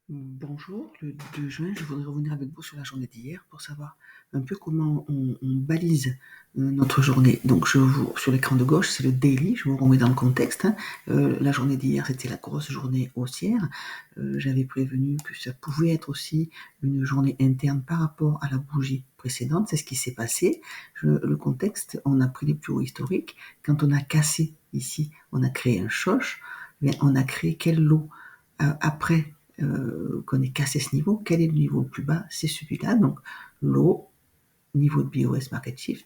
Bonjour, le 2 juin, je voudrais revenir avec vous sur la journée d'hier pour savoir un peu comment on balise notre journée. Donc, sur l'écran de gauche, c'est le daily, je vous remets dans le contexte, hein. La journée d'hier, c'était la grosse journée haussière. J'avais prévenu que ça pouvait être aussi une journée interne par rapport à la bougie précédente. C'est ce qui s'est passé. Le contexte, on a pris les plus hauts historiques. Quand on a cassé ici, on a créé un choche, mais on a créé quel lot après qu'on ait cassé ce niveau, quel est le niveau le plus bas? C'est celui-là, donc low, niveau de BOS Market Shift,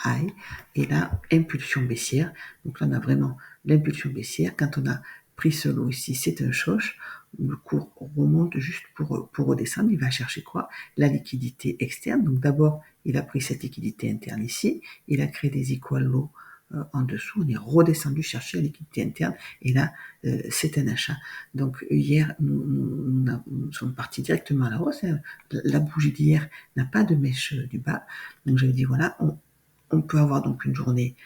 high, et là, impulsion baissière. Donc là, on a vraiment l'impulsion baissière. Quand on a pris ce lot ici, c'est un choche. Le cours remonte juste pour redescendre. Il va chercher quoi? La liquidité externe. Donc d'abord, il a pris cette liquidité interne ici. Il a créé des equal lows en dessous. On est redescendu chercher la liquidité interne. Et là, c'est un achat. Donc hier, nous sommes partis directement à la hausse. La bougie d'hier n'a pas de mèche du bas. Donc j'avais dit, voilà, on peut avoir donc une journée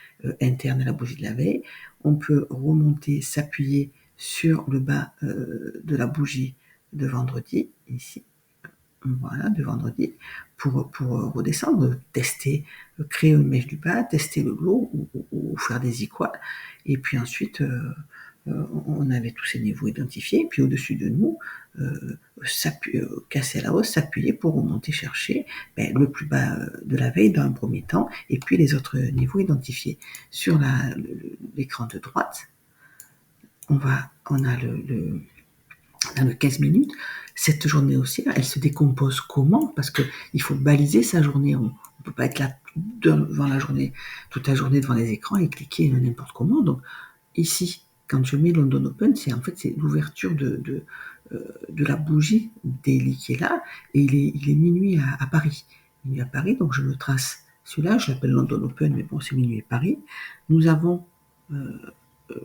interne à la bougie de la veille. On peut remonter, s'appuyer sur le bas de la bougie de vendredi, ici, voilà, de vendredi, pour redescendre, tester, créer une mèche du bas, tester le lot ou faire des equals. Et puis ensuite, on avait tous ces niveaux identifiés, et puis au-dessus de nous, casser à la hausse, s'appuyer pour remonter chercher le plus bas de la veille dans un premier temps, et puis les autres niveaux identifiés. Sur l'écran de droite, on a le 15 minutes. Cette journée aussi, elle se décompose comment? Parce qu'il faut baliser sa journée. On ne peut pas être là devant la journée, toute la journée devant les écrans et cliquer n'importe comment. Donc ici, quand je mets London Open, c'est l'ouverture de la bougie daily qui est là, et il est minuit à Paris. Minuit à Paris, donc je me trace celui-là, je l'appelle London Open, mais bon, c'est minuit à Paris. Nous avons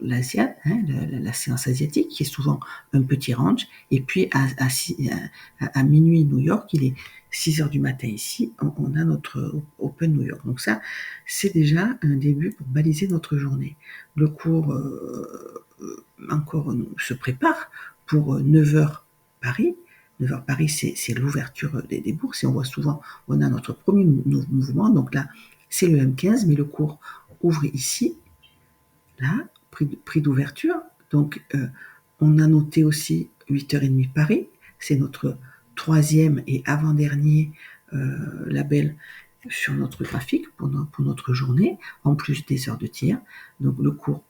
l'Asiat, hein, la séance asiatique, qui est souvent un petit range, et puis à minuit New York, il est 6 heures du matin ici, on a notre Open New York. Donc ça, c'est déjà un début pour baliser notre journée. Le cours encore se prépare pour 9 heures Paris. 9 heures Paris, c'est l'ouverture des bourses, et on voit souvent, on a notre premier mouvement, donc là, c'est le M15, mais le cours ouvre ici, là, prix d'ouverture. Donc, on a noté aussi 8h30 Paris. C'est notre troisième et avant-dernier label sur notre graphique pour notre journée, en plus des heures de tir. Donc, le cours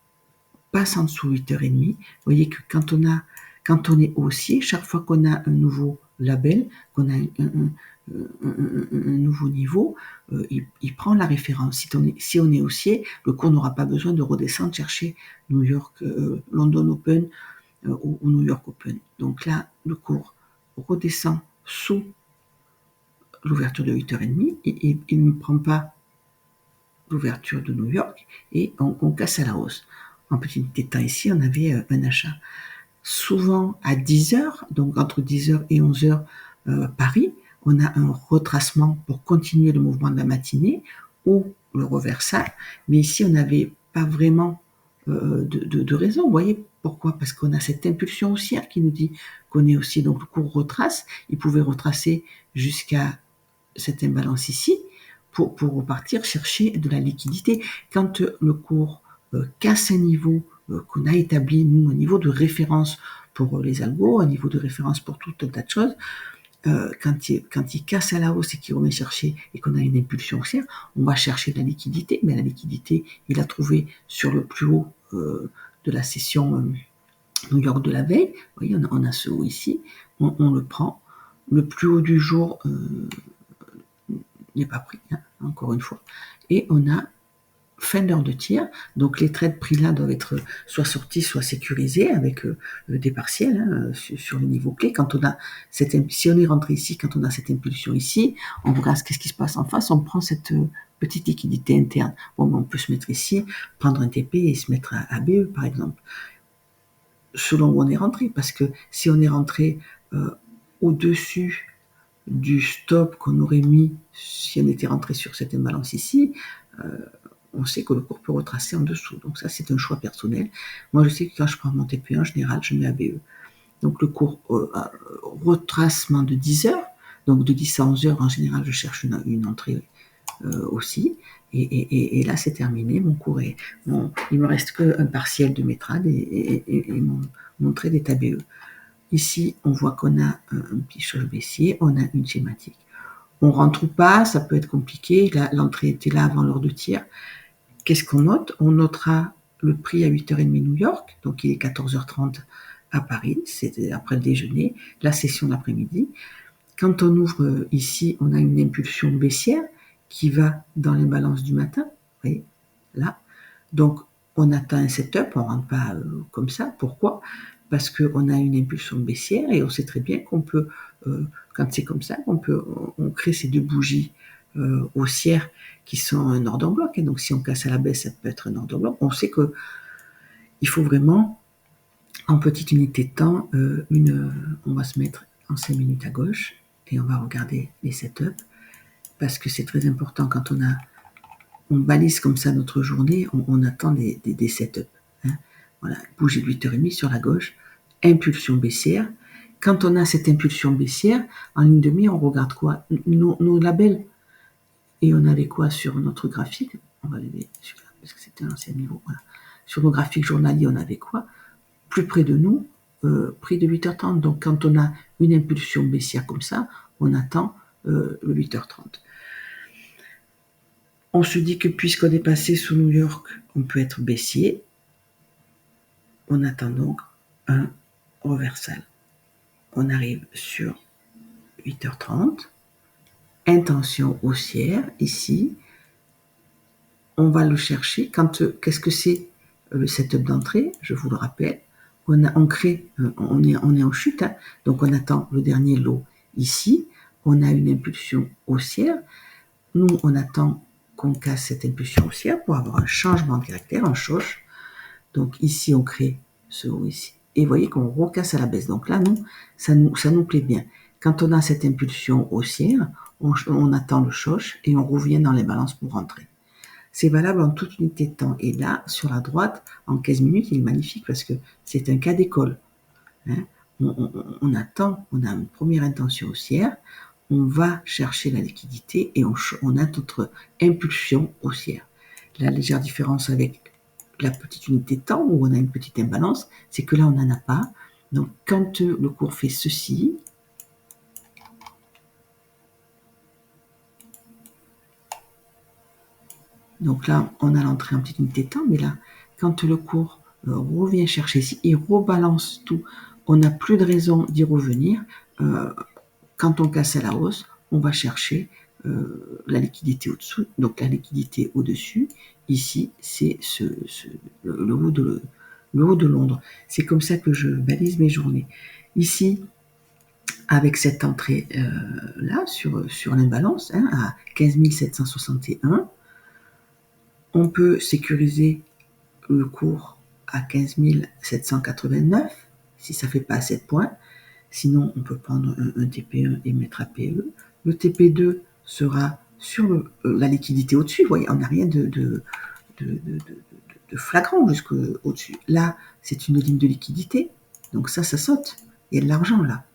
passe en dessous 8h30. Vous voyez que quand on est haussier, chaque fois qu'on a un nouveau label, qu'on a un nouveau niveau, il prend la référence. Si on est haussier, le cours n'aura pas besoin de redescendre chercher New York, London Open ou New York Open. Donc là, le cours redescend sous l'ouverture de 8h30 et il ne prend pas l'ouverture de New York et on casse à la hausse. En petit détail ici, on avait un achat. Souvent à 10h, donc entre 10h et 11h Paris, on a un retracement pour continuer le mouvement de la matinée ou le reversal. Mais ici, on n'avait pas vraiment de raison. Vous voyez pourquoi? Parce qu'on a cette impulsion haussière qui nous dit qu'on est aussi, donc le cours retrace. Il pouvait retracer jusqu'à cette imbalance ici pour repartir chercher de la liquidité. Quand le cours casse un niveau qu'on a établi, nous, un niveau de référence pour les algos, un niveau de référence pour tout un tas de choses, quand il casse à la hausse et qu'il remet chercher et qu'on a une impulsion haussière, on va chercher de la liquidité, mais la liquidité, il a trouvé sur le plus haut de la session New York de la veille. Vous voyez, on a ce haut ici, on le prend. Le plus haut du jour n'est pas pris, hein, encore une fois. Et on a fin d'heure de tir, donc les trades pris là doivent être soit sortis, soit sécurisés avec des partiels hein, sur le niveau clé. Quand on a si on est rentré ici, quand on a cette impulsion ici, on regarde qu'est-ce qui se passe en face, on prend cette petite liquidité interne. Bon, on peut se mettre ici, prendre un TP et se mettre à BE par exemple, selon où on est rentré, parce que si on est rentré au-dessus du stop qu'on aurait mis si on était rentré sur cette imbalance ici, on sait que le cours peut retracer en dessous. Donc ça, c'est un choix personnel. Moi, je sais que quand je prends mon TP, en général, je mets ABE. Donc le cours retracement de 10 heures, donc de 10 à 11 heures en général je cherche une entrée aussi, et là c'est terminé, mon cours est, il me reste qu'un partiel de métrade et mon trait d'état BE. Ici on voit qu'on a un petit choche baissier, on a une schématique. On rentre ou pas, ça peut être compliqué, l'entrée était là avant l'heure de tir. Qu'est-ce qu'on note? On notera le prix à 8h30 New York, donc il est 14h30 à Paris, c'est après le déjeuner, la session d'après-midi. Quand on ouvre ici, on a une impulsion baissière qui va dans les balances du matin, vous voyez, là. Donc on atteint un setup, on ne rentre pas comme ça. Pourquoi? Parce qu'on a une impulsion baissière et on sait très bien qu'on peut, quand c'est comme ça, on crée ces deux bougies haussières qui sont un ordre en bloc. Et donc si on casse à la baisse, ça peut être un ordre en bloc. On sait que il faut vraiment, en petite unité de temps, on va se mettre en 5 minutes à gauche et on va regarder les setups parce que c'est très important quand on balise comme ça notre journée, on attend des setups. Hein. Voilà, bougie de 8h30 sur la gauche, impulsion baissière. Quand on a cette impulsion baissière, en ligne de mire, on regarde quoi? Nos labels. Et on avait quoi sur notre graphique? On va lever celui-là, parce que c'était un ancien niveau. Voilà. Sur nos graphiques journaliers, on avait quoi? Plus près de nous, prix de 8h30. Donc quand on a une impulsion baissière comme ça, on attend le 8h30. On se dit que puisqu'on est passé sous New York, on peut être baissier. On attend donc un reversal. On arrive sur 8h30. Intention haussière, ici. On va le chercher. Qu'est-ce que c'est le setup d'entrée? Je vous le rappelle. On est en chute, hein, donc on attend le dernier lot ici. On a une impulsion haussière. Nous, on attend qu'on casse cette impulsion haussière pour avoir un changement de caractère, un choche. Donc ici, on crée ce haut ici. Et vous voyez qu'on recasse à la baisse. Donc là, ça nous plaît bien. Quand on a cette impulsion haussière, on attend le choche et on revient dans les balances pour rentrer. C'est valable en toute unité de temps. Et là, sur la droite, en 15 minutes, il est magnifique parce que c'est un cas d'école. Hein. On attend, on a une première intention haussière, on va chercher la liquidité et on a notre impulsion haussière. La légère différence avec la petite unité de temps où on a une petite imbalance, c'est que là, on n'en a pas. Donc, quand le cours fait ceci, donc là, on a l'entrée en petite unité de temps, mais là, quand le cours revient chercher ici, il rebalance tout. On n'a plus de raison d'y revenir. Quand on casse à la hausse, on va chercher la liquidité au-dessous. Donc la liquidité au-dessus, ici, c'est le haut de Londres. C'est comme ça que je balise mes journées. Ici, avec cette entrée là, sur l'imbalance, hein, à 15 761, on peut sécuriser le cours à 15 789, si ça ne fait pas assez de points. Sinon, on peut prendre un TP1 et mettre APE. Le TP2 sera sur la liquidité au-dessus. Vous voyez, on n'a rien de flagrant jusqu'au-dessus. Là, c'est une ligne de liquidité. Donc ça saute. Il y a de l'argent là.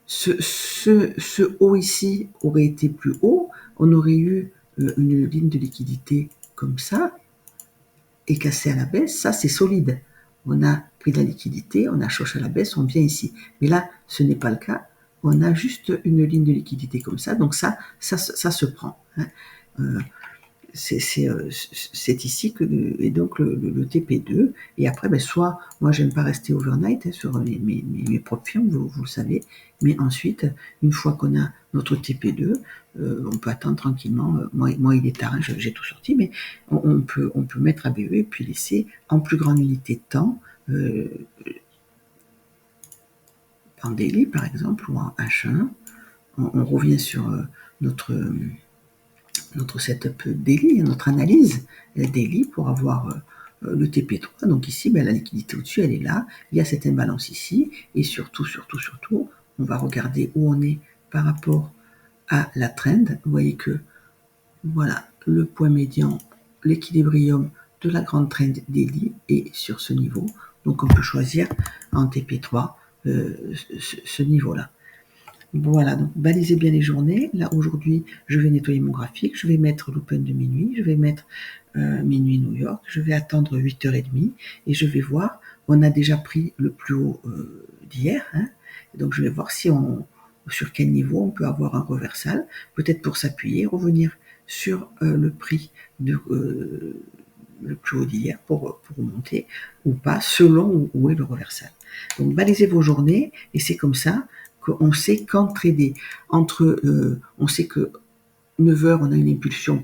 Ce haut ici aurait été plus haut. On aurait eu une ligne de liquidité comme ça et cassé à la baisse. Ça, c'est solide. On a pris de la liquidité, on a choché à la baisse, on vient ici. Mais là, ce n'est pas le cas. On a juste une ligne de liquidité comme ça. Donc ça se prend. Hein. C'est ici que et donc le TP2. Et après, soit moi j'aime pas rester overnight sur mes propres firmes, vous le savez. Mais ensuite, une fois qu'on a notre TP2, on peut attendre tranquillement. Moi il est tard, hein, j'ai tout sorti, mais on peut mettre ABE et puis laisser en plus grande unité de temps. En daily par exemple ou en H1, on revient sur notre setup daily, notre analyse daily pour avoir le TP3. Donc ici, la liquidité au-dessus, elle est là. Il y a cette imbalance ici. Et surtout, on va regarder où on est par rapport à la trend. Vous voyez que, voilà, le point médian, l'équilibrium de la grande trend daily est sur ce niveau. Donc on peut choisir en TP3 ce niveau-là. Voilà, donc balisez bien les journées. Là, aujourd'hui, je vais nettoyer mon graphique, je vais mettre l'open de minuit, je vais mettre minuit New York, je vais attendre 8h30 et je vais voir, on a déjà pris le plus haut d'hier, hein, donc je vais voir sur quel niveau on peut avoir un reversal, peut-être pour s'appuyer, revenir sur le prix le plus haut d'hier pour remonter ou pas, selon où est le reversal. Donc balisez vos journées et c'est comme ça qu'on sait quand trader. On sait que 9h, on a une impulsion,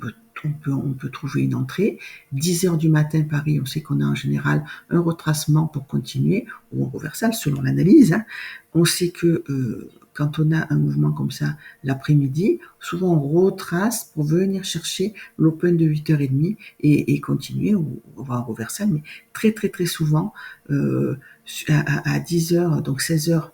on peut trouver une entrée. 10h du matin, Paris, on sait qu'on a en général un retracement pour continuer, ou un reversal, selon l'analyse. Hein. On sait que quand on a un mouvement comme ça l'après-midi, souvent on retrace pour venir chercher l'open de 8h30 et continuer, ou avoir un reversal, mais très très très souvent, à 10h, donc 16h,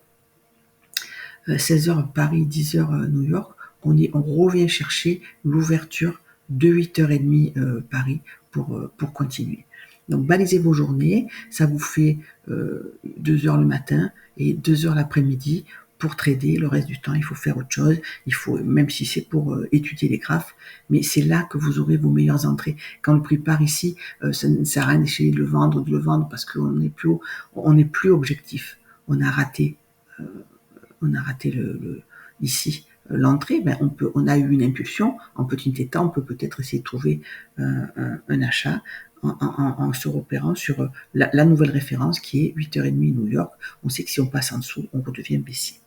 16h Paris, 10h New York, on revient chercher l'ouverture de 8h30 Paris pour continuer. Donc balisez vos journées, ça vous fait 2h le matin et 2h l'après-midi pour trader. Le reste du temps, il faut faire autre chose. Il faut, même si c'est pour étudier les graphes, mais c'est là que vous aurez vos meilleures entrées. Quand le prix part ici, ça ne sert à rien d'essayer de le vendre parce qu'on n'est plus on n'est plus objectif. On a raté ici l'entrée, ben on a eu une impulsion. En petit état, on peut peut-être essayer de trouver un achat en se repérant sur la nouvelle référence qui est 8h30 New York. On sait que si on passe en dessous, on redevient baissier.